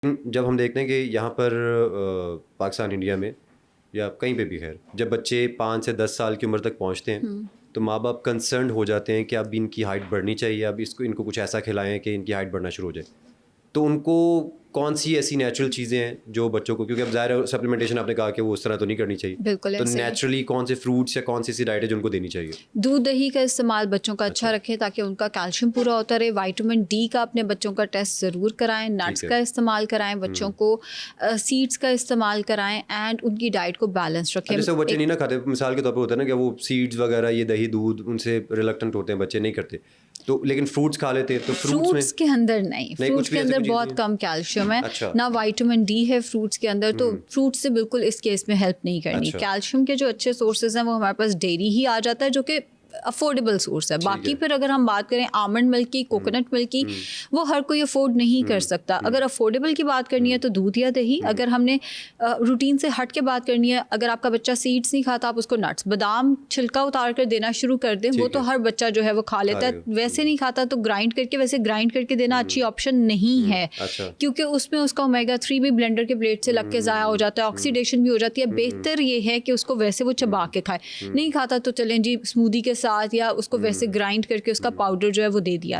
जब हम देखते हैं कि यहाँ पर पाकिस्तान इंडिया में या कहीं पे भी खैर जब बच्चे 5 से 10 साल की उम्र तक पहुँचते हैं तो माँ बाप कंसर्न हो जाते हैं कि अब इनकी हाइट बढ़नी चाहिए, अब इनको कुछ ऐसा खिलाएं कि इनकी हाइट बढ़ना शुरू हो जाए। तो उनको कौन सी ऐसी नेचुरल चीज़ें हैं जो बच्चों को, क्योंकि अब ज़ाहिर सप्लीमेंटेशन आपने कहा कि वो उस तरह तो नहीं करनी चाहिए, बिल्कुल तो ऐसे ही। नेचुरली कौन से फ्रूट्स या कौन सी ऐसी डाइट है जो उनको देनी चाहिए? दूध दही का इस्तेमाल बच्चों का अच्छा रखें ताकि उनका कैल्शियम पूरा होता रहे। विटामिन डी का अपने बच्चों का टेस्ट ज़रूर कराएं। नट्स है। का इस्तेमाल कराएं बच्चों को, सीड्स का इस्तेमाल कराएं एंड उनकी डाइट को बैलेंस रखें। जैसे वो बच्चे नहीं ना खाते, मिसाल के तौर पे होता है ना कि वो सीड्स वगैरह ये दही दूध उनसे रिलक्टेंट होते हैं, बच्चे नहीं करते, तो लेकिन फ्रूट्स खा लेते हैं, तो फ्रूट्स में के अंदर नहीं, कुछ फ्रूट्स भी के ऐसी अंदर कोई चीज़ बहुत नहीं है? कम कैल्शियम है, अच्छा। ना विटामिन डी है फ्रूट्स के अंदर, तो फ्रूट्स से बिल्कुल इस केस में हेल्प नहीं करनी। अच्छा। कैल्शियम के जो अच्छे सोर्सेज हैं वो हमारे पास डेयरी ही आ जाता है जो कि अफोर्डेबल सोर्स है। बाकी है। फिर अगर हम बात करें आमंड मिल्क की, कोकोनट मिल्क की, वो हर कोई अफोर्ड नहीं कर सकता। अगर अफोर्डेबल की बात करनी है तो दूध या दही। अगर हमने रूटीन से हट के बात करनी है, अगर आपका बच्चा सीड्स नहीं खाता, आप उसको नट्स बादाम छिलका उतार कर देना शुरू कर दें, वो तो हर बच्चा जो है वो खा लेता है। वैसे नहीं खाता तो ग्राइंड करके, वैसे ग्राइंड करके देना अच्छी ऑप्शन नहीं है, क्योंकि उसमें उसका ओमेगा 3 भी ब्लेंडर के प्लेट से लग के ज़ाया हो जाता है, ऑक्सीडेशन भी हो जाती है। बेहतर ये है कि उसको वैसे वो चबा के खाए। नहीं खाता तो चलें जी स्मूदी के साथ या उसको वैसे ग्राइंड करके उसका पाउडर जो है वो दे दिया